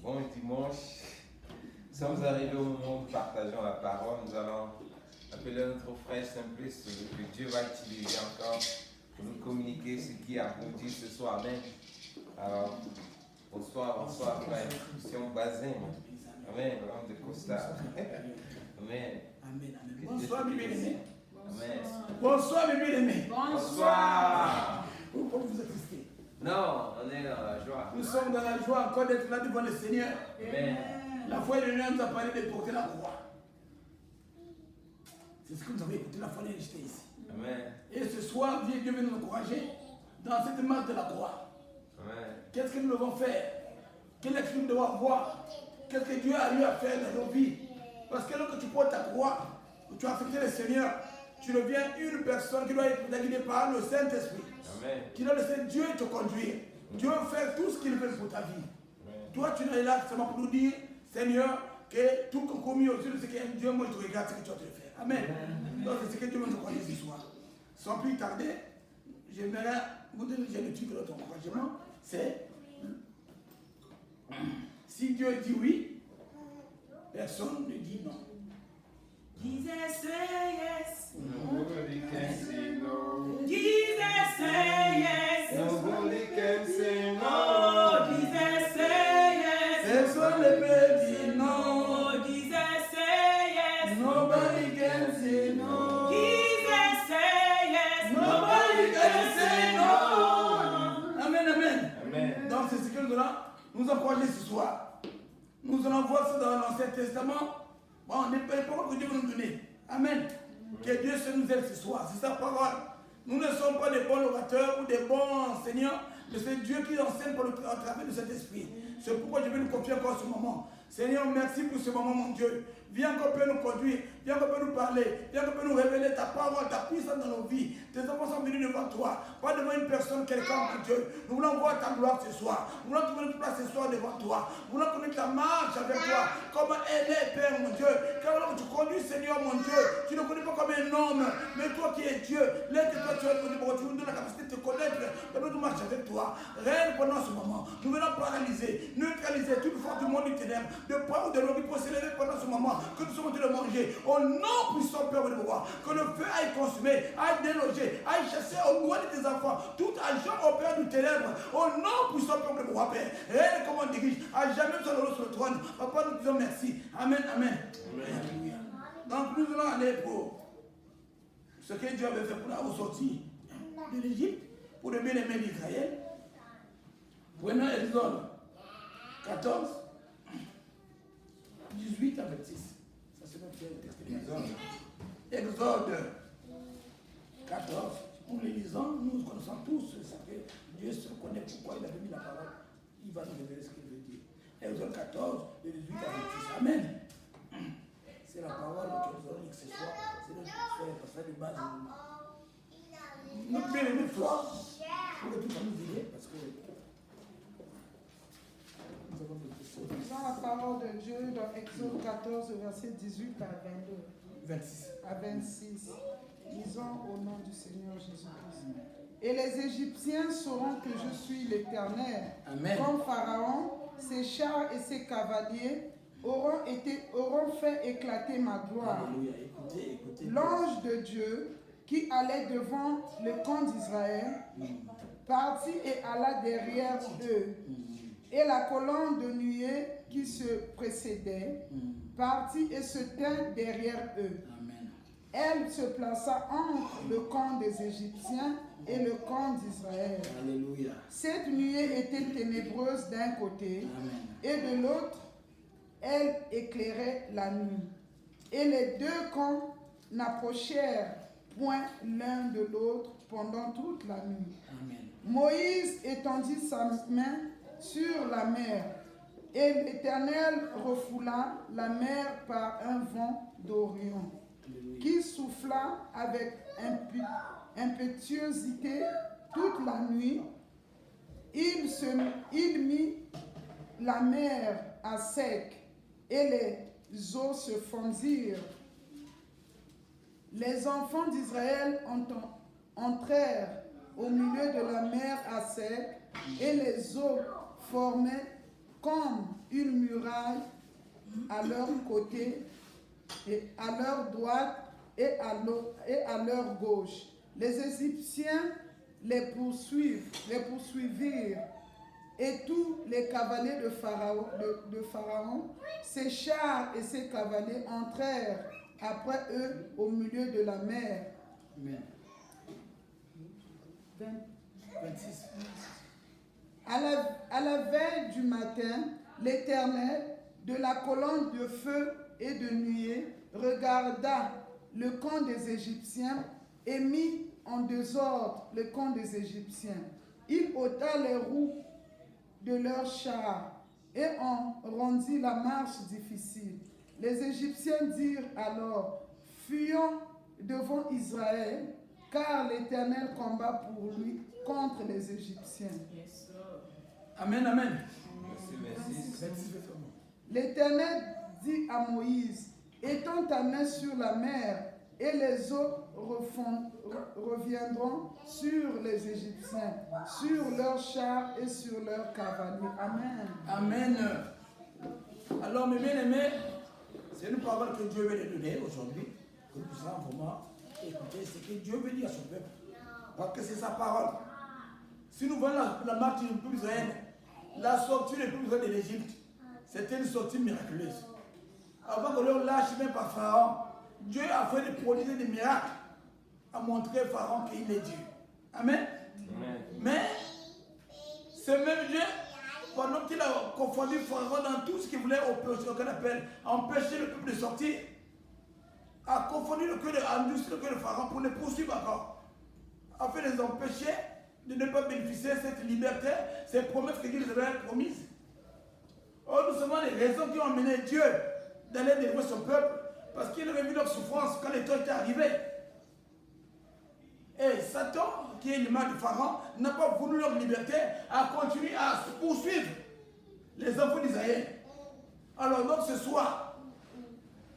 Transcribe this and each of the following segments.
Bon dimanche, nous sommes arrivés au moment où nous partageons la parole. Nous allons appeler notre frère Simplice, que Dieu va utiliser encore pour nous communiquer ce qu'il a pour nous dire ce soir. Amen. Alors, bonsoir frère. Christian Bazin. Amen. L'homme de Costa. Amen. Amen. Bonsoir, mes bien-aimés. Amen. Bonsoir, mes bien-aimés. Bonsoir. Pourquoi vous attestez? Non, on est dans la joie. Nous sommes dans la joie encore d'être là devant le Seigneur. Amen. La foi de Dieu nous a parlé de porter la croix. C'est ce que nous avons écouté la fois dernière ici. Amen. Et ce soir, Dieu veut nous encourager dans cette marche de la croix. Amen. Qu'est-ce que nous devons faire? Quel est-ce que nous devons avoir? Qu'est-ce que Dieu a eu à faire dans nos vies? Parce que lorsque tu portes ta croix, tu as affecté le Seigneur, tu deviens une personne qui doit être guidée par le Saint-Esprit. Amen. Qui doit laisser Dieu te conduire. Dieu veut faire tout ce qu'il veut pour ta vie. Amen. Toi, tu es là seulement pour nous dire, Seigneur, que tout commis aux yeux de ce qu'est Dieu, moi je te regarde ce que tu as te faire. Amen. Donc c'est ce que Dieu veut nous conduire ce soir. Sans plus tarder, j'aimerais vous donner le titre de notre encouragement. C'est si Dieu dit oui, personne ne dit non. Jesus say yes. Nobody can say no. Jesus say yes. Nobody can say no. Oh, Jesus say yes. Personne ne peut dire non. Oh, Jesus say yes. Nobody can say no. Jesus say yes. Nobody can say no. Amen, amen. Amen. Donc c'est ce que nous allons nous encourager ce soir. Nous allons voir ça dans l'Ancien Testament. Bon, on n'est pas les paroles que Dieu veut nous donner. Amen. Que Dieu se nous aide ce soir. C'est sa parole. Nous ne sommes pas des bons orateurs ou des bons enseignants, mais c'est Dieu qui enseigne à travers de cet esprit. C'est pourquoi je vais nous confier encore ce moment. Seigneur, merci pour ce moment, mon Dieu. Viens qu'on peut nous conduire, viens qu'on peut nous parler, viens qu'on peut nous révéler ta parole, ta puissance dans nos vies. Tes enfants sont venus devant toi, pas devant une personne quelconque, mon Dieu. Nous voulons voir ta gloire ce soir. Nous voulons trouver notre place ce soir devant toi. Nous voulons connaître ta marche avec toi. Comment elle est, Père, mon Dieu. Car alors que tu conduis, Seigneur, mon Dieu, tu ne connais pas comme un homme, mais toi qui es Dieu, l'aide que toi tu es, tu nous donnes la capacité de te connaître, de nous marcher avec toi. Règne pendant ce moment. Nous venons paralyser, neutraliser toute force du monde du ténèbre, de peur ou de l'envie pour s'élever pendant ce moment que nous sommes en train de manger. Au nom puissant, Père de pouvoir, que le feu aille consumer, aille déloger, aille chasser au loin de tes enfants, tout agent au Père du ténèbre. Au nom puissant, Père de pouvoir, Père. Règne comme on dirige, à jamais sur le trône. Papa, nous disons merci. Amen, amen. Alléluia. Donc nous allons aller pour ce que Dieu avait fait pour la ressortie de l'Égypte, pour le bien-aimé d'Israël. Prenons Exode 14, 18 à 26. Ça c'est notre texte. Exode 14. Nous les lisons, nous connaissons tous ça que Dieu se connaît pourquoi il a mis la parole. Il va nous révéler ce qu'il veut dire. Exode 14, de 18 à 26. Amen. C'est la parole que nous allons lire ce soir. C'est notre frère, parce que de base, notre bien-aimé foi, pour que tout va nous aider, parce que nous avons des questions. Dans la parole de Dieu, dans Exode 14, verset 18 à 22. 26. À 26. Lisons au nom du Seigneur Jésus-Christ. Et les Égyptiens sauront que je suis l'Éternel. Amen. Comme Pharaon, ses chars et ses cavaliers auront fait éclater ma gloire. Alléluia. Écoutez, écoutez. L'ange de Dieu qui allait devant le camp d'Israël partit et alla derrière eux. Et la colonne de nuée qui se précédait partit et se tint derrière eux. Amen. Elle se plaça entre le camp des Égyptiens et le camp d'Israël. Alléluia. Cette nuée était ténébreuse d'un côté Amen. et de l'autre, elle éclairait la nuit. Et les deux camps n'approchèrent point l'un de l'autre pendant toute la nuit. Amen. Moïse étendit sa main sur la mer, et l'Éternel refoula la mer par un vent d'Orient, qui souffla avec impétuosité toute la nuit. Il mit la mer à sec, et les eaux se fondirent. Les enfants d'Israël au milieu de la mer à sec, et les eaux formaient comme une muraille à leur côté, et à leur droite et à leur gauche. Les Égyptiens les poursuivirent, et tous les cavaliers de Pharaon, ses chars et ses cavaliers entrèrent après eux au milieu de la mer. Amen. 26. À la veille du matin, l'Éternel, de la colonne de feu et de nuée, regarda le camp des Égyptiens et mit en désordre le camp des Égyptiens. Il ôta les roues de leurs chars et en rendit la marche difficile. Les Égyptiens dirent alors: fuyons devant Israël, car l'Éternel combat pour lui contre les Égyptiens. Yes, sir. Amen, amen. Verset 26. 26, verset 1. L'Éternel dit à Moïse: étends ta main sur la mer, et les eaux reviendront sur les Égyptiens, sur leurs chars et sur leurs cavaliers. Amen. Amen. Alors, mes bien-aimés, c'est une parole que Dieu veut nous donner aujourd'hui, que nous puissions vraiment écouter ce que Dieu veut dire à son peuple. Parce que c'est sa parole. Si nous voyons la marche du peuple d'Israël, la sortie du peuple d'Israël de l'Égypte, c'était une sortie miraculeuse. Avant que leur lâche même par Pharaon, Dieu a fait des prodiges, des miracles, à montrer à Pharaon qu'il est Dieu. Amen. Amen. Mais, ce même Dieu, pendant qu'il a confondu Pharaon dans tout ce qu'il voulait empêcher le peuple de sortir, a confondu le cœur de Pharaon pour les poursuivre encore, afin de les empêcher de ne pas bénéficier de cette liberté, ces promesses que Dieu les avait promises. Or, nous savons les raisons qui ont amené Dieu d'aller délivrer son peuple, parce qu'il avait vu leur souffrance quand les temps étaient arrivés. Et Satan, qui est l'image de Pharaon, n'a pas voulu leur liberté, a continué à poursuivre les enfants d'Israël. Alors donc ce soir,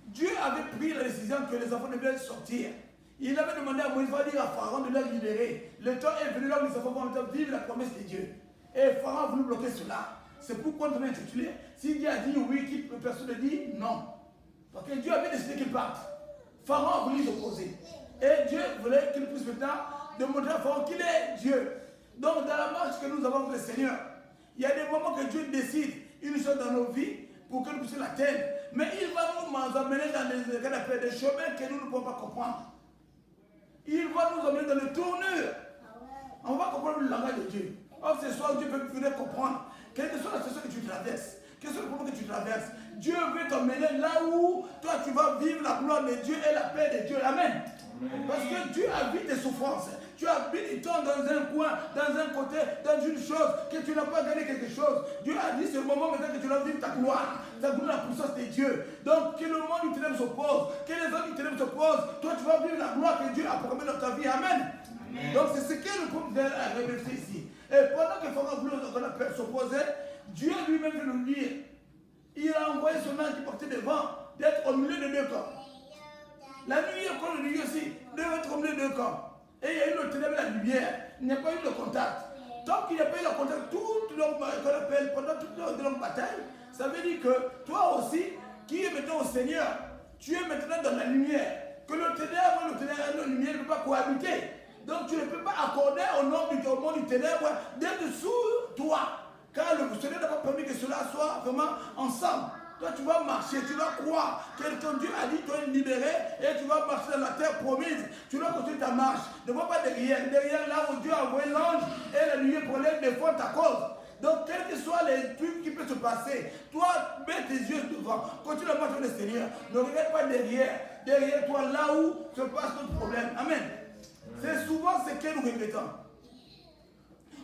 Dieu avait pris la décision que les enfants devaient sortir. Il avait demandé à Moïse, va dire à Pharaon de les libérer. Le temps est venu là où les enfants vont vivre la promesse de Dieu. Et Pharaon a voulu bloquer cela. C'est pourquoi on a intitulé, si Dieu a dit oui, personne ne dit non. Parce que Dieu avait décidé qu'il parte. Pharaon a voulu s'opposer. Et Dieu voulait qu'il puisse maintenant démontrer à Pharaon qu'il est Dieu. Donc dans la marche que nous avons avec le Seigneur, il y a des moments que Dieu décide une chose dans nos vies pour que nous puissions l'atteindre. Mais il va nous amener dans des chemins que nous ne pouvons pas comprendre. Il va nous amener dans le tournure. On va comprendre le langage de Dieu. Or ce soir, Dieu veut venir comprendre. Quelle que soit la situation que tu traverses, quel que soit le problème que tu traverses, Dieu veut t'emmener là où toi tu vas vivre la gloire de Dieu et la paix de Dieu. Amen. Parce que Dieu habite tes souffrances. Tu habites du temps dans un coin, dans un côté, dans une chose, que tu n'as pas gagné quelque chose. Dieu a dit c'est le moment maintenant que tu vas vivre ta gloire, la puissance de Dieu. Donc que le monde du ténèbre s'oppose, que les hommes du ténèbre s'opposent, toi tu vas vivre la gloire que Dieu a proclamée dans ta vie. Amen. Donc c'est ce que le peuple a révélé ici. Et pendant que Pharaon voulait s'opposer, Dieu lui-même veut nous dire, il a envoyé son ange qui portait devant, d'être au milieu de deux camps. La nuit, comme le nuit aussi, devait être au milieu de deux camps. Et il y a eu le ténèbre et la lumière. Il n'y a pas eu de contact. Tant qu'il n'y a pas eu le contact, pendant toute leur bataille, ça veut dire que toi aussi, qui es maintenant au Seigneur, tu es maintenant dans la lumière. Que le ténèbre et la lumière ne peuvent pas cohabiter. Donc tu ne peux pas accorder au nom du ténèbre d'être sous toi. Car le Seigneur n'a pas permis que cela soit vraiment ensemble. Toi tu vas marcher, tu vas croire que ton Dieu a dit toi es libéré et tu vas marcher dans la terre promise. Tu dois continuer ta marche. Ne vois pas derrière. Derrière là où Dieu a envoyé l'ange et la lumière pour aller défendre ta cause. Donc quels que soient les trucs qui peuvent se passer, toi mets tes yeux devant. Continue à marcher avec le Seigneur. Ne regarde pas derrière. Derrière toi là où se passe notre problème. Amen. C'est souvent ce que nous regrettons.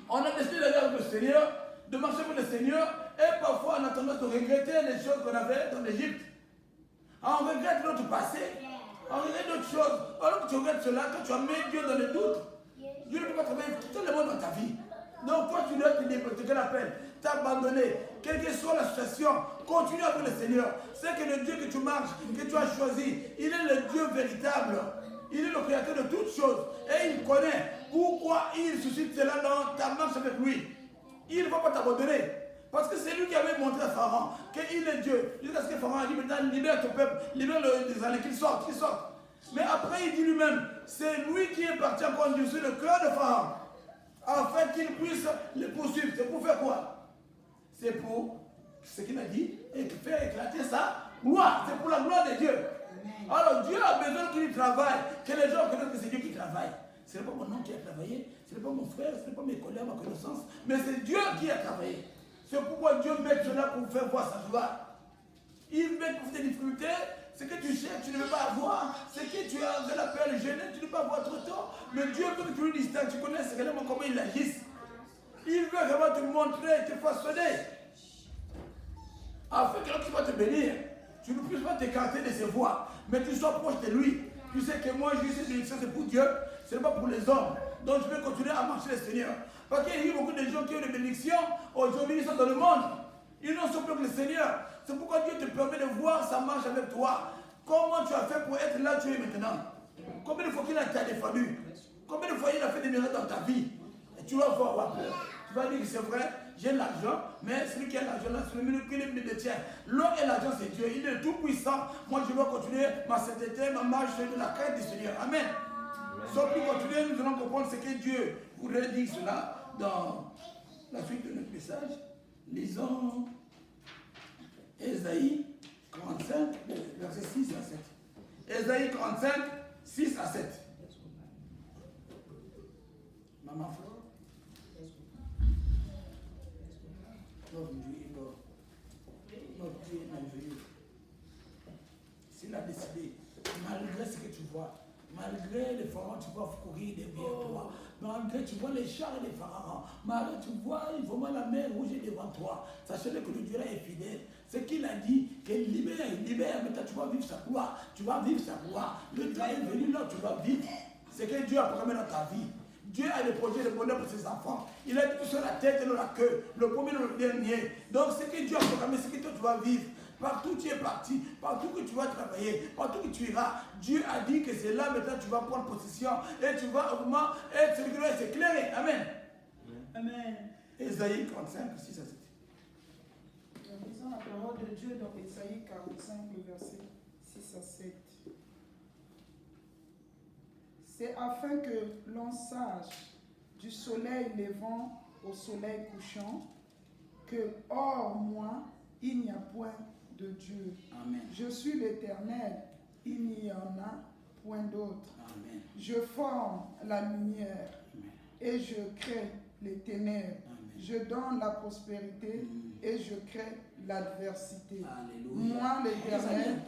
On a décidé d'aller avec le Seigneur, de marcher avec le Seigneur, et parfois on a tendance à regretter les choses qu'on avait dans l'Égypte. On regrette notre passé, on regrette d'autres choses. Alors que tu regrettes cela, quand tu as mis Dieu dans le doute, Dieu ne peut pas travailler tout le monde dans ta vie. Donc toi tu dois te développer, quel appel, t'abandonner, quelle que soit la situation, continue avec le Seigneur. C'est que le Dieu que tu marches, que tu as choisi, il est le Dieu véritable. Il est le créateur de toutes choses. Et il connaît pourquoi il suscite cela dans ta marche avec lui. Il ne va pas t'abandonner. Parce que c'est lui qui avait montré à Pharaon qu'il est Dieu. Jusqu'à ce que Pharaon a dit maintenant libère ton peuple, libère les années, qu'ils sortent. Mais après il dit lui-même, c'est lui qui est parti encore en sur le cœur de Pharaon, afin qu'il puisse les poursuivre. C'est pour faire quoi? C'est pour ce qu'il a dit, et faire éclater sa gloire. C'est pour la gloire de Dieu. Alors Dieu a besoin qu'il travaille, que les gens connaissent que c'est Dieu qui travaille. Ce n'est pas mon nom qui a travaillé, ce n'est pas mon frère, ce n'est pas mes collègues, ma connaissance, mais c'est Dieu qui a travaillé. C'est pourquoi Dieu met cela pour faire voir sa gloire. Il met pour tes difficultés, ce que tu cherches, tu ne veux pas avoir, ce que tu as de la peur, gêné, tu ne veux pas avoir trop tôt, mais Dieu veut que tu lui distingues, tu connais réellement comment il agisse. Il veut vraiment te montrer, te façonner, afin que lorsqu'il va te bénir, tu ne puisses pas t'écarter de ses voies, mais tu sois proche de lui. Tu sais que moi, je dis cette bénédiction, c'est pour Dieu, ce n'est pas pour les hommes. Donc je vais continuer à marcher le Seigneur. Parce qu'il y a eu beaucoup de gens qui ont des bénédictions, aujourd'hui ils sont dans le monde. Ils n'ont sont plus que le Seigneur. C'est pourquoi Dieu te permet de voir sa marche avec toi. Comment tu as fait pour être là où tu es maintenant? Combien de fois qu'il t'a défendu? Combien de fois il a fait des miracles dans ta vie? Et tu vas avoir peur. Tu vas dire que c'est vrai, j'ai l'argent, mais celui qui a l'argent là, c'est le milieu qui le détient. L'or et l'argent, c'est Dieu. Il est tout puissant. Moi, je dois continuer ma sainteté, ma marche de la crainte du Seigneur. Amen. Sans plus continuer, nous allons comprendre ce que Dieu voudrait dire cela dans la suite de notre message. Lisons Ésaïe 45, versets 6 à 7. Ésaïe 45, 6 à 7. Maman, frère. S'il a décidé, malgré ce que tu vois, malgré les pharaons, tu vas courir derrière toi, malgré tu vois les chars et les pharaons, malgré tu vois vraiment la mer rouge est devant toi, sachez-le que le Dieu là est fidèle. Ce qu'il a dit, qu'il libère, maintenant tu vas vivre sa gloire, tu vas vivre sa gloire. Le Dieu est venu là, tu vas vivre. C'est que Dieu a programmé dans ta vie. Dieu a des projets de bonheur pour ses enfants. Il a dit que sur la tête et dans la queue, le premier et le dernier. Donc ce que Dieu a programmé, c'est que toi tu vas vivre. Partout où tu es parti, partout que tu vas travailler, partout que tu iras, Dieu a dit que c'est là maintenant tu vas prendre possession et tu vas vraiment être celui qui va s'éclairer. Amen. Amen. Ésaïe 45, 6 à 7. Nous lisons la parole de Dieu dans Ésaïe 45, le verset 6 à 7. C'est afin que l'on sache du soleil levant au soleil couchant que hors moi, il n'y a point de Dieu. Amen. Je suis l'Éternel, il n'y en a point d'autre. Amen. Je forme la lumière Amen. et je crée les ténèbres. Amen. Je donne la prospérité et je crée l'adversité. Alléluia. Moi, l'Éternel,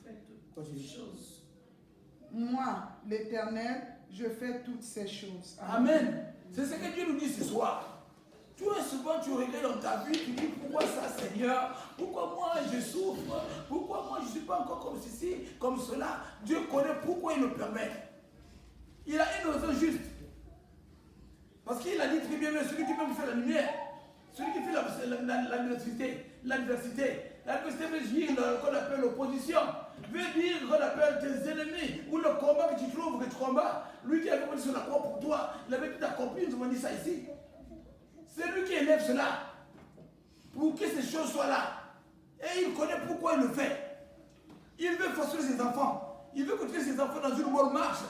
Faites toutes choses. moi, l'Éternel, je fais toutes ces choses. Amen. C'est ce que Dieu nous dit ce soir. Tu es souvent, tu regardes dans ta vie, tu dis pourquoi ça, Seigneur? Pourquoi moi je souffre? Pourquoi moi je ne suis pas encore comme ceci, comme cela? Dieu connaît pourquoi il le permet. Il a une raison juste. Parce qu'il a dit très bien, mais celui qui peut me faire la lumière, celui qui fait l'adversité, l'adversité veut dire qu'on appelle l'opposition, veut dire qu'on appelle tes ennemis, ou le combat que tu trouves, que tu combats. Lui qui a commencé sur la croix pour toi, il avait tout accompli, nous avons dit ça ici. C'est lui qui élève cela, pour que ces choses soient là. Et il connaît pourquoi il le fait. Il veut façonner ses enfants. Il veut continuer ses enfants dans une bonne marche.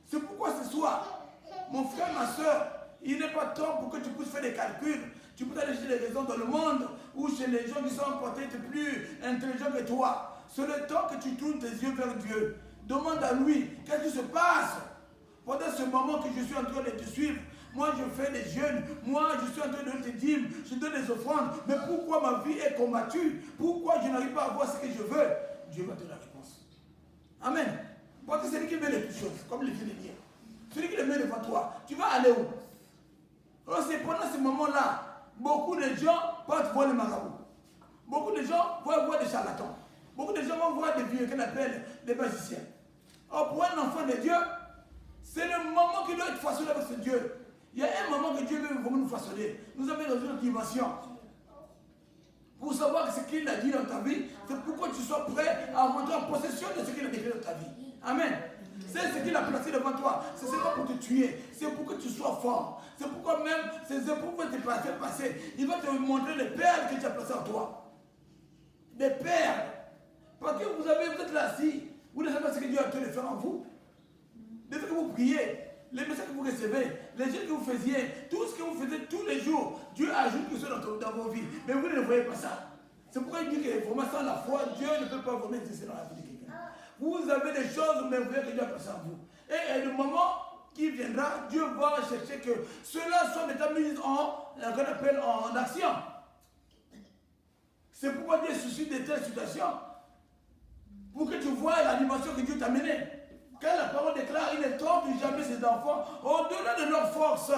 C'est pourquoi ce soir, mon frère, ma soeur, il n'est pas temps pour que tu puisses faire des calculs. Tu peux aller chez les raisons dans le monde ou chez les gens qui sont peut-être plus intelligents que toi. C'est le temps que tu tournes tes yeux vers Dieu. Demande à lui, qu'est-ce qui se passe pendant ce moment que je suis en train de te suivre. Moi, je fais des jeûnes. Moi, je suis en train de te dire, je donne des offrandes. Mais pourquoi ma vie est combattue? Pourquoi je n'arrive pas à voir ce que je veux? Dieu va te donner la réponse. Amen. Parce que c'est lui qui met les toutes choses, comme le vient de dire. Celui qui le met devant toi, tu vas aller où? Alors, c'est pendant ce moment-là, beaucoup de gens partent voir les marabouts. Beaucoup de gens vont voir des charlatans. Beaucoup de gens vont voir des vieux qu'on appelle des magiciens. Alors, pour un enfant de Dieu, c'est le moment qui doit être façonné avec ce Dieu. Il y a un moment que Dieu veut vraiment nous façonner. Nous avons dans une autre dimension. Pour savoir ce qu'il a dit dans ta vie, c'est pourquoi tu sois prêt à rentrer en possession de ce qu'il a déclaré dans ta vie. Amen. C'est ce qu'il a placé devant toi. Ce n'est pas pour te tuer. C'est pour que tu sois fort. C'est pourquoi même ces épreuves vont te faire passer. Il va te montrer les perles que tu as placées en toi. Des perles. Parce que vous êtes là assis. Vous ne savez pas ce que Dieu a pu faire en vous. Depuis que vous priez, les messages que vous recevez, les jeux que vous faisiez, tout ce que vous faisiez tous les jours, Dieu ajoute quelque chose dans vos vies. Mais vous ne voyez pas ça. C'est pourquoi il dit que vraiment sans la foi, Dieu ne peut pas vraiment exister dans la vie de quelqu'un. Vous avez des choses, mais vous voyez que Dieu a placé en vous. Et le moment qui viendra, Dieu va chercher que cela soit déjà mis en action. C'est pourquoi Dieu suscite de telles situations. Pour que tu vois la dimension que Dieu t'a menée. Quand la parole déclare, il ne trompe jamais ses enfants au-delà de leur force.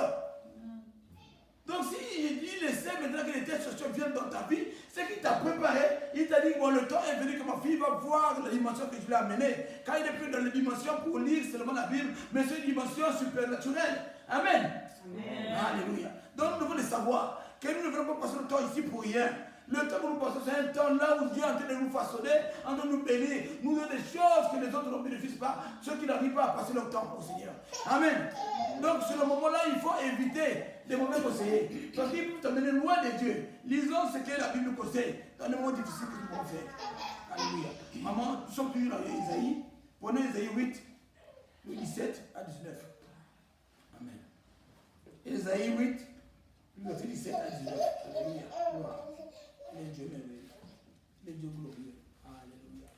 Donc s'il essaie maintenant que les telles situations viennent dans ta vie, c'est qu'il t'a préparé, il t'a dit, bon, le temps est venu que ma fille va voir la dimension que je lui ai amenée. Quand il n'est plus dans les dimensions pour lire seulement la Bible, mais c'est une dimension supernaturelle. Amen. Amen. Alléluia. Donc nous devons le savoir, que nous ne devons pas passer le temps ici pour rien. Le temps que nous passons, c'est un temps là où Dieu est en train de nous façonner, en train de nous bénir. Nous avons des choses que les autres ne bénéficient pas, ceux qui n'arrivent pas à passer leur temps au Seigneur. Amen. Donc, sur le moment-là, il faut éviter les mauvais conseillers. Parce qu'ils peuvent t'amener loin de Dieu. Lisons ce que la Bible nous conseille dans les moments difficiles que nous pouvons faire. Alléluia. Maman, nous sommes toujours dans Isaïe. Prenez Isaïe 8, 17 à 19. Amen. Isaïe 8, verset 17 à 19. Alléluia. Les dieux merveilleux, les dieux glorieux. Alléluia.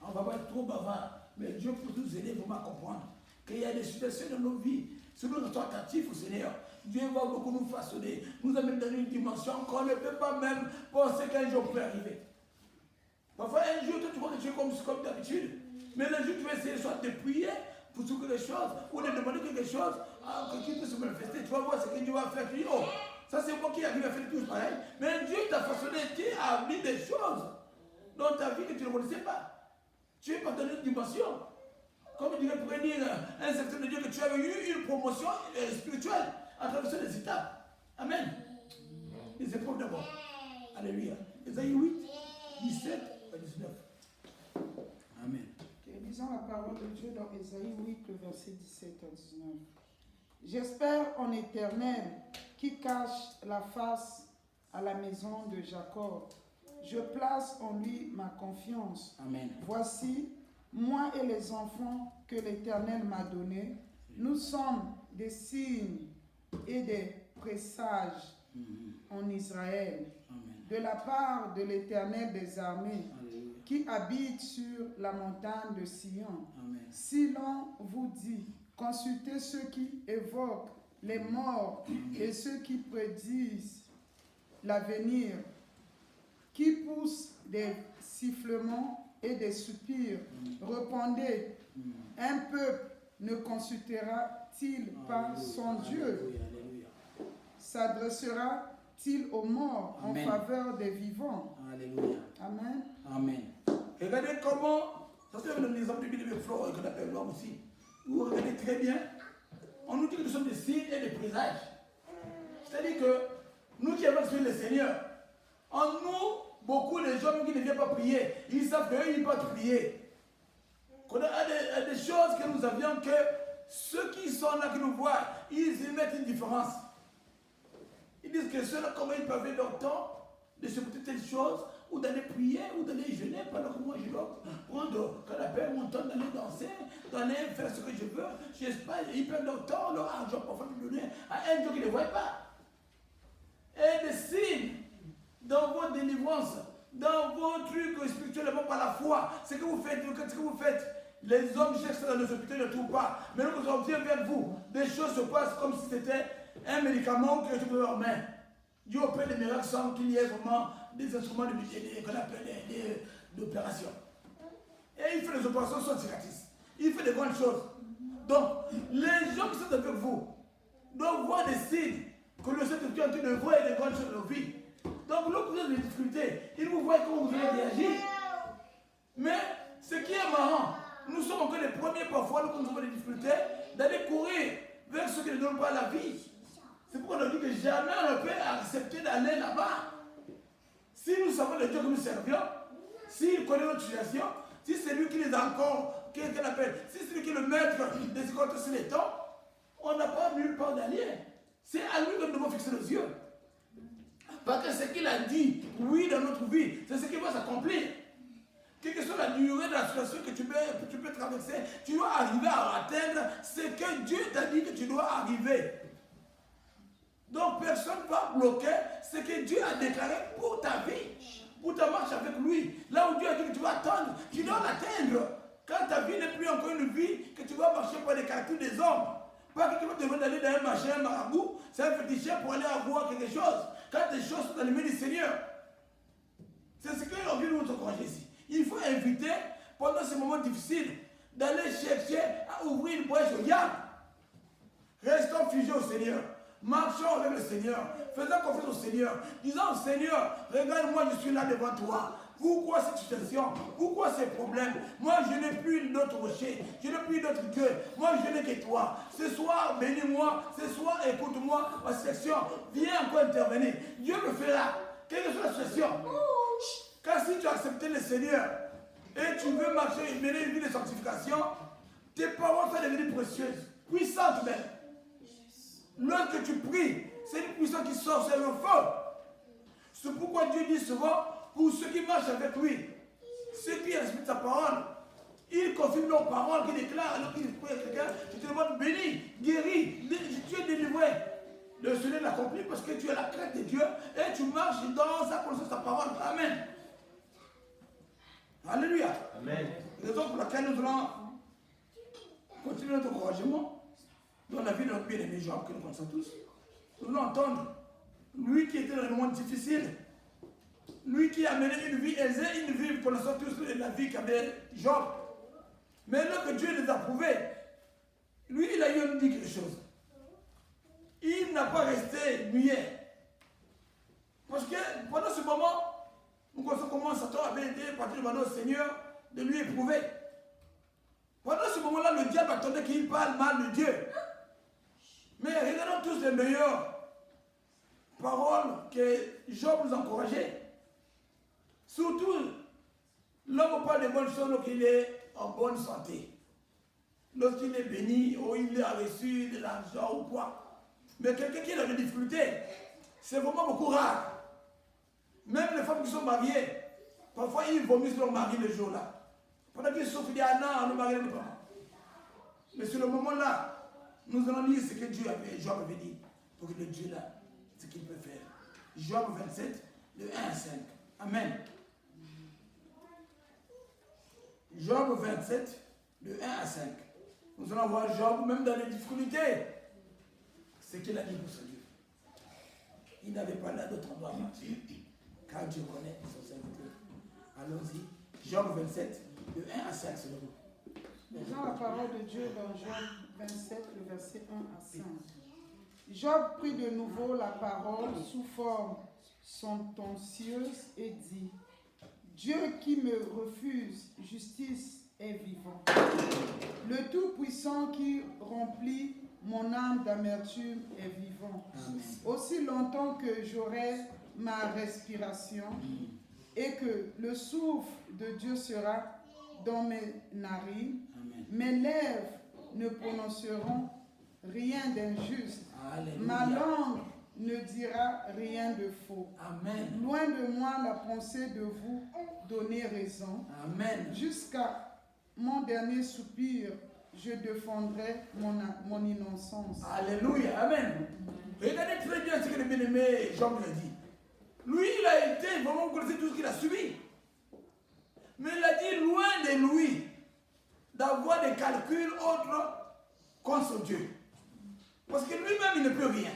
On ne va pas être trop bavard, mais Dieu peut nous aider vraiment à comprendre qu'il y a des situations dans nos vies. Si nous restons attentifs au Seigneur, Dieu va beaucoup nous façonner, nous amener dans une dimension qu'on ne peut pas même penser qu'un jour peut arriver. Parfois, un jour, tu vois que tu es comme d'habitude, mais le jour, tu vas essayer soit de prier pour soutenir les choses, ou de demander quelque chose, que Dieu peut se manifester. Tu vas voir ce que Dieu va faire. Tu dis, oh, ça c'est moi qui arrive à faire tout pareil. Mais Dieu t'a façonné, Dieu a mis des choses dans ta vie que tu ne connaissais pas. Tu es pas dans une dimension. Comme il dirait pour dire un secteur de Dieu que tu avais eu une promotion spirituelle à travers ces étapes. Amen. Les épreuves d'abord. Alléluia. Isaïe 8, 17 à 19. Amen. Okay, lisons la parole de Dieu dans Isaïe 8, le verset 17 à 19. J'espère en Éternel qui cache la face à la maison de Jacob. Je place en lui ma confiance. Amen. Voici, moi et les enfants que l'Éternel m'a donnés, nous sommes des signes et des présages en Israël, de la part de l'Éternel des armées, qui habite sur la montagne de Sion. Amen. Si l'on vous dit, consultez ceux qui évoquent les morts et ceux qui prédisent l'avenir, qui poussent des sifflements et des soupirs. Répondez, un peuple ne consultera-t-il pas son Dieu? S'adressera-t-il aux morts en faveur des vivants? Alléluia. Amen. Amen. Regardez comment, ça c'est l'exemple du Bible Flore qu'on appelle l'homme aussi. Vous regardez très bien, on nous dit que nous sommes des signes et des présages. C'est-à-dire que nous qui avons suivi le Seigneur, en nous, beaucoup de gens qui ne viennent pas prier, ils savent qu'eux, ils ne peuvent pas prier. Qu'on a des choses que nous avions que ceux qui sont là, qui nous voient, ils y mettent une différence. Ils disent que ceux-là, comment ils peuvent avoir leur temps de s'écouter telle chose, ou d'aller prier, ou d'aller jeûner, pendant que moi je dois prendre, qu'on appelle mon temps d'aller danser, d'aller faire ce que je veux. Je sais pas, ils prennent leur temps, leur argent pour faire le donner à un Dieu qui ne les voit pas. Et des signes dans vos délivrances, dans vos trucs spirituellement par la foi, ce que vous faites, les hommes cherchent dans les hôpitaux, ils ne trouvent pas. Mais nous, on vient vers vous. Des choses se passent comme si c'était un médicament que tu peux leur main. Dieu opère des miracles sans qu'il y ait vraiment des instruments qu'on appelle d'opération. Et il fait des opérations sans cicatrices. Il fait des grandes choses. Donc, les gens qui sont avec vous doivent voir des signes que le Saint-Esprit est en train de voir des grandes choses dans nos vies. Donc, lorsque vous avez des difficultés, ils vous voient comment vous allez réagir. Mais, ce qui est marrant, nous sommes encore les premiers parfois, lorsque nous avons des difficultés, d'aller courir vers ceux qui ne donnent pas la vie. C'est pourquoi on dit que jamais on ne peut accepter d'aller là-bas. Si nous savons le Dieu que nous servions, s'il connaît notre situation, si c'est lui qui nous a encore qu'est-ce qu'on appelle? Si c'est lui qui est le maître des comptes sur les temps, on n'a pas nulle part d'aller. C'est à lui que nous devons fixer nos yeux. Parce que ce qu'il a dit, oui, dans notre vie, c'est ce qui va s'accomplir. Quelle que soit la durée de la situation que tu peux traverser, tu dois arriver à atteindre ce que Dieu t'a dit que tu dois arriver. Donc personne ne va bloquer ce que Dieu a déclaré pour ta vie, pour ta marche avec lui. Là où Dieu a dit que tu vas attendre, tu dois l'atteindre. Quand ta vie n'est plus encore une vie, que tu vas marcher par les calculs des hommes. Pas que tu vas devoir aller dans un marché, un marabout, c'est un féticheur pour aller avoir quelque chose. Quand les choses sont dans les mains du Seigneur. C'est ce que l'on vient nous encourager ici. Il faut éviter, pendant ces moments difficiles, d'aller chercher à ouvrir une brèche au diable. Restons figés au Seigneur. Marchons avec le Seigneur. Faisons confiance au Seigneur. Disons au Seigneur, regarde-moi, je suis là devant toi. Pourquoi cette situation? Pourquoi ces problèmes? Moi, je n'ai plus d'autre rocher. Je n'ai plus d'autre Dieu. Moi, je n'ai que toi. Ce soir, bénis-moi. Ce soir, écoute-moi. Ma section, viens encore intervenir. Dieu me fait là. Quelle que soit la situation. Car si tu as accepté le Seigneur et tu veux marcher et mener une vie de sanctification, tes paroles vont devenir précieuses, puissantes même. Lorsque tu pries, c'est une puissance qui sort, c'est le feu. C'est pourquoi Dieu dit souvent, pour ceux qui marchent avec lui, ceux qui respectent sa parole, il confirme leurs paroles, qu'il déclare, alors qu'il prie à quelqu'un, tu te demandes béni, guéri, tu es délivré. Le Seigneur l'accomplit parce que tu as la crainte de Dieu et tu marches dans sa connaissance, sa parole. Amen. Alléluia. Amen. Raison pour laquelle nous allons continuer notre encouragement dans la vie de notre bien-aimé Job que nous connaissons tous. Nous voulons entendre lui qui était dans le monde difficile, lui qui a mené une vie aisée, une vie, connaissant tous la vie qu'avait Job. Mais là que Dieu les a prouvés, lui il a eu dit quelque chose. Il n'a pas resté muet. Parce que pendant ce moment, nous connaissons comment Satan avait été parti demander au Seigneur de lui éprouver. Pendant ce moment-là, le diable attendait qu'il parle mal de Dieu. Mais regardons tous les meilleures paroles que Job nous encourageait. Surtout, l'homme parle de bonnes choses lorsqu'il est en bonne santé. Lorsqu'il est béni ou il a reçu de l'argent ou quoi. Mais quelqu'un qui a des difficultés, c'est vraiment beaucoup rare. Même les femmes qui sont mariées, parfois ils vomissent leur mari le jour-là. Pendant qu'ils souffrent, ils disent ah non, le mari n'est pas. Mais sur le moment-là, nous allons lire ce que Job avait dit pour que le Dieu là, ce qu'il peut faire. Job 27, de 1 à 5. Amen. Job 27, de 1 à 5. Nous allons voir Job, même dans les difficultés, ce qu'il a dit pour ce Dieu. Il n'avait pas là d'autre endroit à partir. Car Dieu connaît son serviteur. Allons-y. Job 27, de 1 à 5, c'est le mot. Lisons la parole de Dieu dans Job 27, le verset 1 à 5. Job prit de nouveau la parole sous forme sentencieuse et dit: Dieu qui me refuse justice est vivant. Le Tout-Puissant qui remplit mon âme d'amertume est vivant. Amen. Aussi longtemps que j'aurai ma respiration et que le souffle de Dieu sera dans mes narines, Amen. mes lèvres ne prononceront rien d'injuste. Alléluia. Ma langue ne dira rien de faux. Amen. Loin de moi la pensée de vous donner raison. Amen. Jusqu'à mon dernier soupir, je défendrai mon innocence. Alléluia. Amen. Regardez très bien ce que le bien-aimé Job lui a dit. Lui, il a été, vraiment, vous connaissez tout ce qu'il a subi. Mais il a dit, loin de lui, d'avoir des calculs autres contre Dieu. Parce que lui-même, il ne peut rien.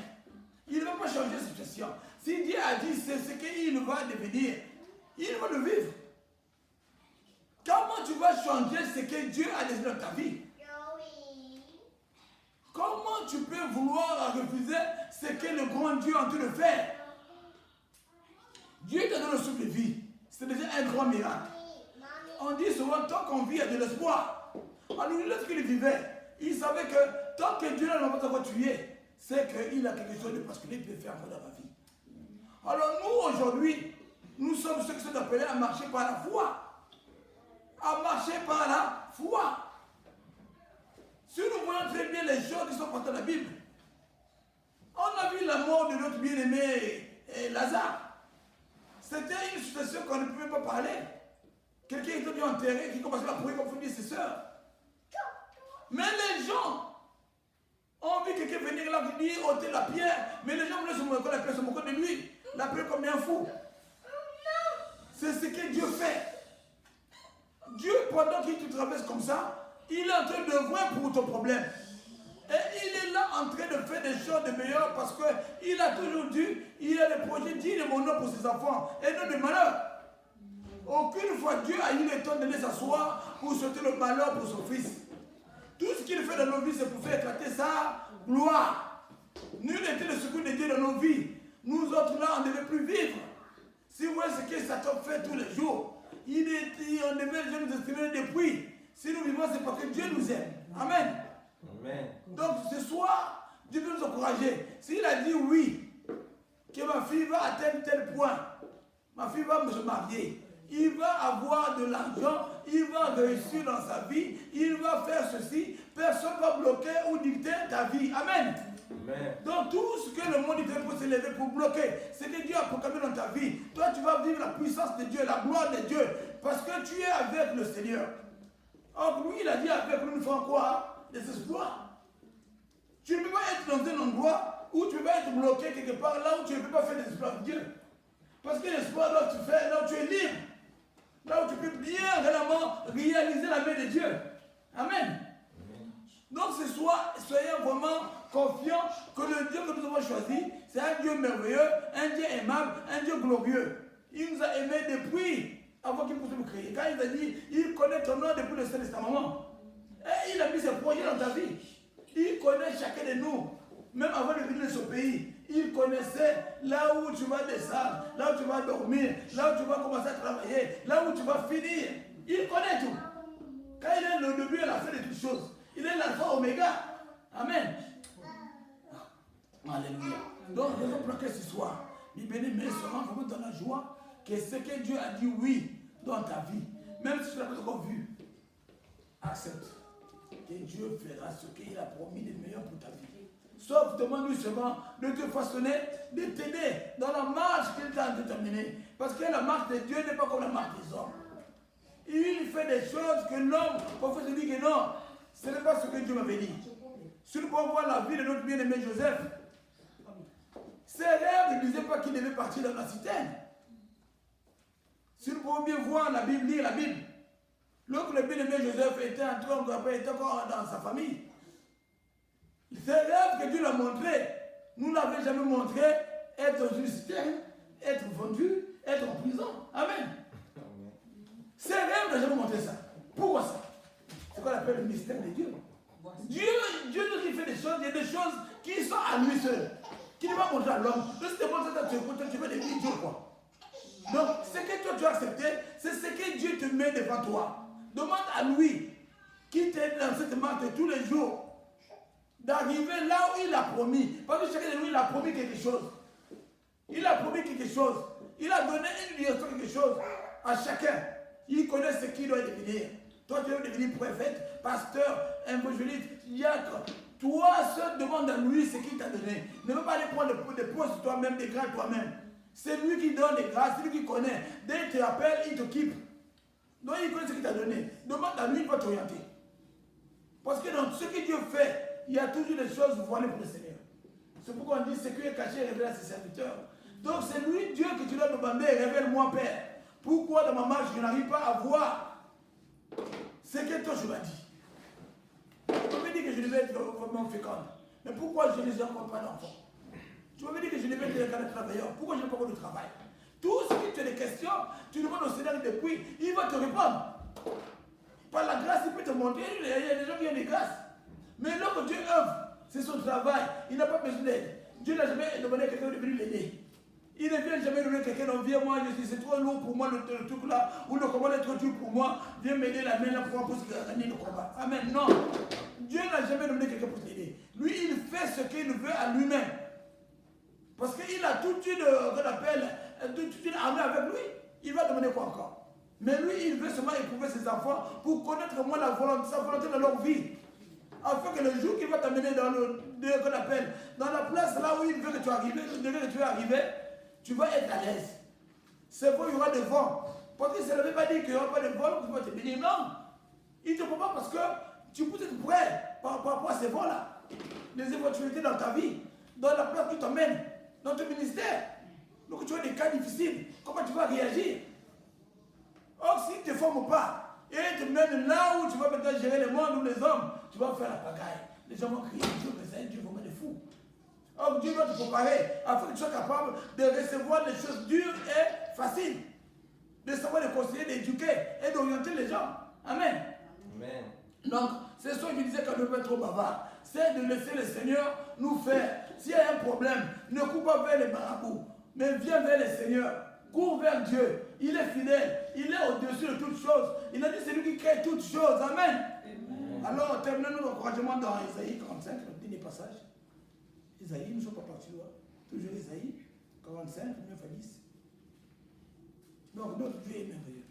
Il ne va pas changer la situation. Si Dieu a dit, c'est ce qu'il va devenir, il va le vivre. Comment tu vas changer ce que Dieu a décidé dans ta vie? Comment tu peux vouloir refuser ce que le grand Dieu est en train de faire? Dieu te donne le souffle de vie. C'est déjà un grand miracle. On dit souvent, tant qu'on vit, il y a de l'espoir. Alors, lorsqu'il vivait, il savait que tant que Dieu n'a pas avoir tué, c'est qu'il a quelque chose de particulier qu'il peut faire encore dans la vie. Alors, nous, aujourd'hui, nous sommes ceux qui sont appelés à marcher par la foi. À marcher par la foi. Si nous voyons très bien les choses qui sont portées dans la Bible, on a vu la mort de notre bien-aimé Lazare. C'était une situation qu'on ne pouvait pas parler. Quelqu'un était bien enterré, qui commençait à prier comme frères et ses sœurs. Mais les gens ont vu quelqu'un venir là qui dit ôter la pierre, mais les gens voulaient se moquer, la pierre se moquer de lui. La pierre comme un fou. C'est ce que Dieu fait. Dieu, pendant qu'il te traverse comme ça, il est en train de voir pour ton problème. Et il est là en train de faire des choses de meilleures parce qu'il a toujours dit, il a des projets dignes de mon nom pour ses enfants et non de malheur. Aucune fois Dieu a eu le temps de les asseoir pour sauter le malheur pour son fils. Tout ce qu'il fait dans nos vies, c'est pour faire éclater sa gloire. Nul n'était le secours de Dieu dans nos vies. Nous autres là, on ne devait plus vivre. Si vous voyez ce que Satan fait tous les jours, on devait nous estimer depuis. Si nous vivons, c'est parce que Dieu nous aime. Amen. Amen. Donc ce soir, Dieu veut nous encourager. S'il a dit oui, que ma fille va atteindre tel point, ma fille va se marier, il va avoir de l'argent, il va réussir dans sa vie, il va faire ceci, personne ne va bloquer ou dicter ta vie. Amen. Amen. Donc tout ce que le monde est pour s'élever, pour bloquer, c'est que Dieu a proclamé dans ta vie. Toi, tu vas vivre la puissance de Dieu, la gloire de Dieu, parce que tu es avec le Seigneur. Or, lui, il a dit avec nous, nous ferons quoi? Des espoirs. Tu ne peux pas être dans un endroit où tu vas être bloqué quelque part, là où tu ne peux pas faire des espoirs de Dieu. Parce que l'espoir, là où tu fais, là où tu es libre, là où tu peux bien réellement réaliser la main de Dieu. Amen. Donc ce soir, soyez vraiment confiants que le Dieu que nous avons choisi, c'est un Dieu merveilleux, un Dieu aimable, un Dieu glorieux. Il nous a aimés depuis avant qu'il puisse nous créer. Quand il a dit, il connaît ton nom depuis le sein de ta maman. Et il a mis ses projets dans ta vie. Il connaît chacun de nous. Même avant de venir de ce pays, il connaissait là où tu vas descendre, là où tu vas dormir, là où tu vas commencer à travailler, là où tu vas finir. Il connaît tout. Quand il est le début et la fin de toutes choses, il est l'alpha oméga. Amen. Alléluia. Donc, raison pour laquelle ce soir, il bénit, mais seulement vraiment dans la joie que ce que Dieu a dit oui dans ta vie, même si tu n'as pas encore vu, accepte que Dieu fera ce qu'il a promis de meilleur pour ta vie. Sauf demande-lui seulement de te façonner, de t'aider dans la marche qu'il t'a déterminée. Parce que la marche de Dieu n'est pas comme la marche des hommes. Il fait des choses que l'homme parfois se dit que non, ce n'est pas ce que Dieu m'avait dit. Si nous pouvons voir la vie de notre bien-aimé Joseph, ses rêves ne disaient pas qu'il devait partir dans la citerne. Si nous pouvons bien voir la Bible, lire la Bible, lorsque le bien-aimé Joseph était encore dans sa famille, ces rêves que Dieu l'a montré, nous n'avons jamais montré être dans une citerne, être vendu, être en prison. Amen. Ces rêves n'ont jamais montré ça. Pourquoi ça? C'est qu'on appelle le mystère de Dieu. Dieu nous fait des choses, il y a des choses qui sont à lui seul, qui ne va pas montrer à l'homme. Donc si tu montres ça, tu veux des vidéos quoi. Donc ce que toi tu as accepté, c'est ce que Dieu te met devant toi. Demande à lui, qui t'aide dans cette marche de tous les jours, d'arriver là où il a promis. Parce que chacun de nous, il a promis quelque chose. Il a promis quelque chose. Il a donné une direction, quelque chose à chacun. Il connaît ce qu'il doit devenir. Toi, tu veux devenir prophète, pasteur, évangéliste, diacre. Toi seul demande à lui ce qu'il t'a donné. Ne veux pas aller prendre des postes toi-même, des grades toi-même. C'est lui qui donne des grâces, c'est lui qui connaît. Dès qu'il te appelle, il t'occupe. Donc il connaît ce qu'il t'a donné. Demande à lui, il va t'orienter. Parce que dans ce que Dieu fait, il y a toujours des choses voilées pour le Seigneur. C'est pourquoi on dit ce qui est caché révèle à ses serviteurs. Donc c'est lui, Dieu, que tu dois demander, révèle-moi, Père. Pourquoi dans ma marche, je n'arrive pas à voir ce que toi je m'as dit? Tu m'avais dit que je devais être vraiment féconde. Mais pourquoi je n'ai encore pas d'enfant? Tu m'avais dit que je devais être un travailleur. Pourquoi je n'ai pas encore de travail? Tout ce qui tu as des questions, tu demandes au Seigneur depuis, il va te répondre. Par la grâce, il peut te montrer. Il y a des gens qui ont des grâces. Mais lorsque Dieu œuvre, c'est son travail. Il n'a pas besoin d'aide. Dieu n'a jamais demandé à quelqu'un de venir l'aider. Il ne vient jamais donner quelqu'un, non, viens moi, je dis, c'est trop lourd pour moi le truc là, ou le combat est trop dur pour moi, viens m'aider la main là pour gagner le combat. Amen. Non. Dieu n'a jamais demandé quelqu'un pour t'aider. Lui, il fait ce qu'il veut à lui-même. Parce qu'il a toute une armée avec lui. Il va demander quoi encore? Mais lui, il veut seulement éprouver ses enfants pour connaître moi sa volonté dans leur vie. afin que le jour qu'il va t'amener dans qu'on appelle, dans la place là où il veut que tu arrives, tu vas être à l'aise. C'est vrai, il y aura des vents. Parce que ça ne veut pas dire qu'il n'y aura pas de vents qui vont te bénir. Non. Il ne te prend pas parce que tu peux être prêt par rapport à ces vents-là. Des éventualités dans ta vie, dans la place qui t'emmène, dans ton ministère. Donc tu as des cas difficiles. Comment tu vas réagir? Or, s'il ne te forme pas, et il te mène là où tu vas maintenant gérer le monde ou les hommes, tu vas faire la pagaille. Les gens vont crier, Dieu, mais c'est un Dieu vraiment de fou. Or, Dieu doit te préparer afin que tu sois capable de recevoir des choses dures et faciles. De savoir les conseiller, d'éduquer et d'orienter les gens. Amen. Amen. Donc, c'est ça que je disais qu'on ne peut pas être trop bavard. C'est de laisser le Seigneur nous faire. S'il y a un problème, ne cours pas vers les marabouts, mais viens vers le Seigneur. Cours vers Dieu. Il est fidèle. Il est au-dessus de toutes choses. Il a dit c'est lui qui crée toutes choses. Amen. Amen. Alors, terminons l'encouragement dans Isaïe 45, le dernier passage. Isaïe, nous ne sommes pas partis là. Toujours Isaïe 45, 9 à 10. Donc, notre Dieu est merveilleux.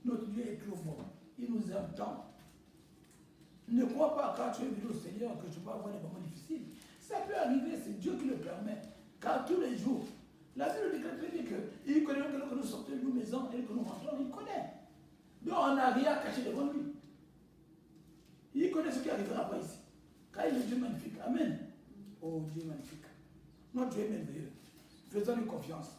Notre Dieu est profond. Il nous aime tant. Ne crois pas quand tu es venu au Seigneur que tu vas avoir des moments difficiles. Ça peut arriver, c'est Dieu qui le permet. Car tous les jours, la Bible dit qu'il connaît que nous sortons de nos maisons et que nous rentrons, il connaît. Donc on n'a rien caché devant lui. Il connaît ce qui arrivera pas ici. Car il est Dieu magnifique. Amen. Oh Dieu magnifique. Notre Dieu est merveilleux. Faisons-lui confiance.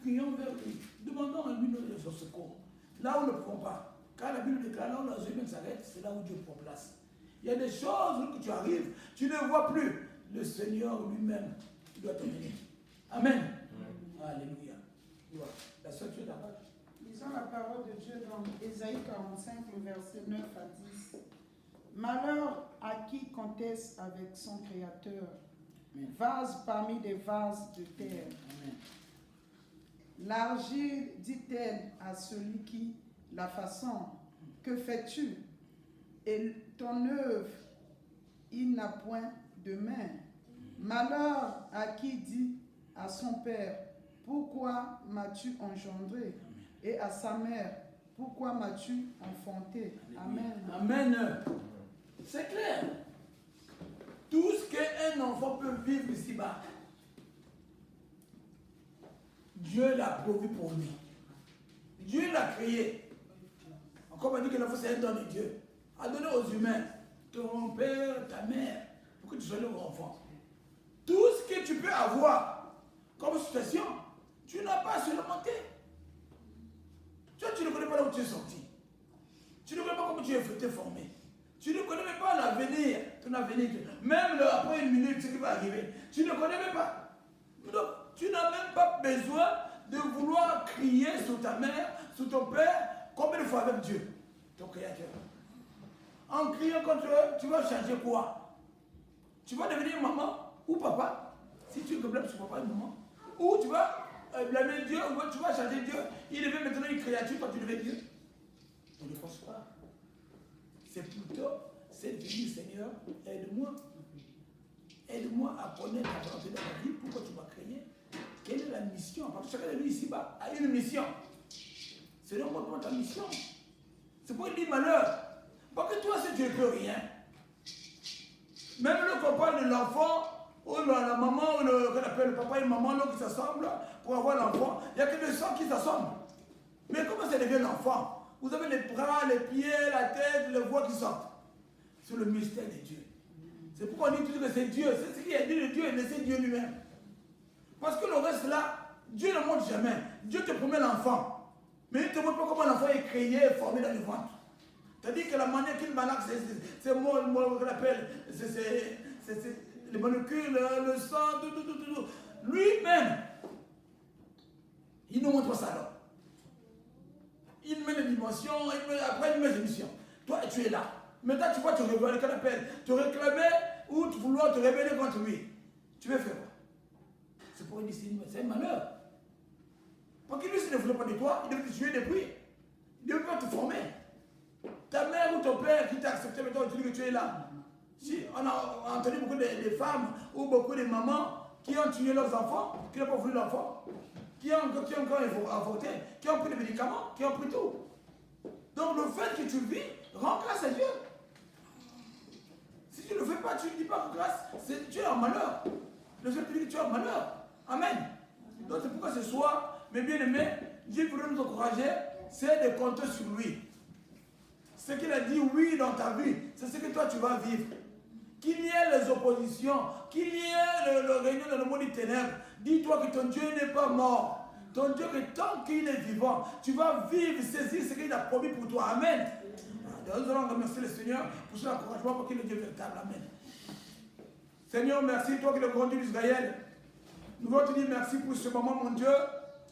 Crions vers lui. Demandons à lui de secours. Là où nous ne pouvons pas. Car la Bible déclare, là où la humaine s'arrête, c'est là où Dieu prend place. Il y a des choses où tu arrives, tu ne vois plus. Le Seigneur lui-même doit te bénir. Amen. Alléluia. La seule chose à part. Lisons la parole de Dieu dans Ésaïe 45, le verset 9 à 10. Malheur à qui conteste avec son Créateur, vase parmi des vases de terre. Amen. L'argile dit-elle à celui qui la façonne, que fais-tu? Et ton œuvre, il n'a point de main. Malheur à qui dit à son père, pourquoi m'as-tu engendré? Et à sa mère, pourquoi m'as-tu enfanté? Amen. Amen. C'est clair. Tout ce qu'un enfant peut vivre ici-bas, Dieu l'a pourvu pour lui. Dieu l'a créé. Comme on dit que l'enfant c'est un don de Dieu. A donné aux humains, ton père, ta mère, pour que tu sois leur enfant. Tout ce que tu peux avoir comme situation, tu n'as pas à se lamenter. Tu ne connais pas là où tu es sorti. Tu ne connais pas comment tu es formé. Tu ne connais même pas l'avenir, ton avenir. Même après une minute, ce qui va arriver. Tu ne connais même pas. Donc, tu n'as même pas besoin de vouloir crier sur ta mère, sur ton père, combien de fois avec Dieu, ton créateur. En criant contre eux, tu vas changer quoi? Tu vas devenir maman ou papa, si tu te blâmes sur papa et maman. Ou tu vas blâmer Dieu, ou tu vas changer Dieu. Il devient maintenant une créature quand tu deviens Dieu. On ne pense pas. C'est plutôt, c'est de dire Seigneur, aide-moi. Aide-moi à connaître la volonté de la vie, pourquoi tu m'as créé. Quelle est la mission? Parce que chacun de nous ici-bas a une mission. C'est donc montre ta mission. C'est pour dire malheur. Parce que toi, si tu ne peux rien, même le parle de l'enfant, ou la maman, ou qu'on appelle le papa et le maman, qui s'assemblent pour avoir l'enfant, il n'y a que le sang qui s'assemble. Mais comment ça devient l'enfant? Vous avez les bras, les pieds, la tête, les voix qui sortent. C'est le mystère de Dieu. C'est pourquoi on dit toujours que c'est Dieu. C'est ce qui est dit de Dieu et c'est Dieu lui-même. Parce que le reste là, Dieu ne montre jamais. Dieu te promet l'enfant. Mais il ne te montre pas comment l'enfant est créé, formé dans le ventre. C'est-à-dire que la manière qu'il malade, c'est moi qu'on appelle, c'est les molécules, le sang, tout. Lui-même, il ne montre pas ça alors. Il met les dimensions, après il met les missions. Toi, tu es là. Maintenant, tu vois te révéler, qu'on appelle, te réclamer ou vouloir te révéler contre lui. Tu veux faire quoi? C'est pour lui, c'est un malheur. Parce que lui, s'il ne voulait pas de toi, il devait te tuer depuis. Il ne devait pas te former. Ta mère ou ton père qui t'a accepté, maintenant, tu dis que tu es là. Si, on a entendu beaucoup de femmes ou beaucoup de mamans qui ont tué leurs enfants, qui n'ont pas voulu l'enfant, qui ont encore avorté, qui ont pris des médicaments, qui ont pris tout. Donc le fait que tu vis, rends grâce à Dieu. tu ne le fais pas, tu ne dis pas grâce, tu es en malheur. Le Seigneur te dit que tu es en malheur. Amen. Donc c'est pourquoi ce soir, mes bien-aimés, Dieu voudrait nous encourager, c'est de compter sur lui. Ce qu'il a dit oui dans ta vie, c'est ce que toi tu vas vivre. Qu'il y ait les oppositions, qu'il y ait le réunion dans le monde des ténèbres, dis-toi que ton Dieu n'est pas mort. Ton Dieu, que tant qu'il est vivant, tu vas vivre, saisir ce qu'il a promis pour toi. Amen. Nous allons remercier le Seigneur pour son encouragement, pour qu'il est Dieu véritable. Amen. Seigneur, merci, toi qui es le grand Dieu d'Israël. Nous voulons te dire merci pour ce moment, mon Dieu,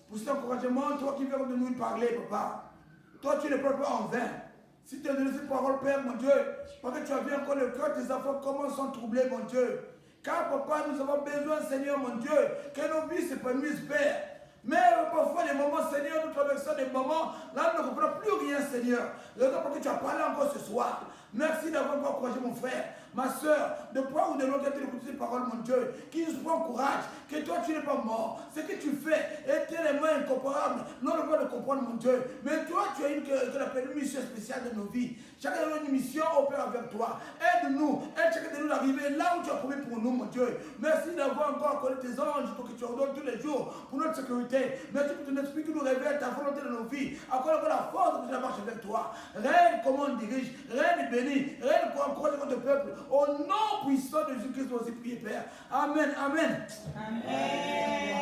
pour cet encouragement, toi qui viens de nous parler, papa. Toi, tu ne parles pas en vain. Si tu as donné cette parole, Père, mon Dieu, parce que tu as vu encore le cœur de tes enfants, comment ils sont troublés, mon Dieu. Car, papa, nous avons besoin, Seigneur, mon Dieu, que nos vies s'épanouissent, Père. Mais parfois, les moments, Seigneur, nous traversons des moments, là, nous ne comprenons plus rien, Seigneur. Regarde parce que tu as parlé encore ce soir. Merci d'avoir encore encouragé mon frère, ma soeur, de quoi ou de l'autre, d'écouter ces paroles, mon Dieu, qui nous prend courage, que toi tu n'es pas mort. Ce que tu fais est tellement incomparable. Non, on ne peut pas le comprendre, mon Dieu. Mais toi, tu as une mission spéciale de nos vies. Chacun de nous a une mission au Père avec toi. Aide-nous, aide chacun de nous d'arriver là où tu as promis pour nous, mon Dieu. Merci d'avoir encore accordé tes anges pour que tu ordonnes tous les jours pour notre sécurité. Merci pour ton esprit qui nous révèle ta volonté de nos vies. Accorde la force de la marche avec toi. Règne comment on dirige, règne béni, règne pour encourager notre peuple. Au nom puissant de Jésus-Christ, nous aussi prier, Père. Amen, amen. Amen.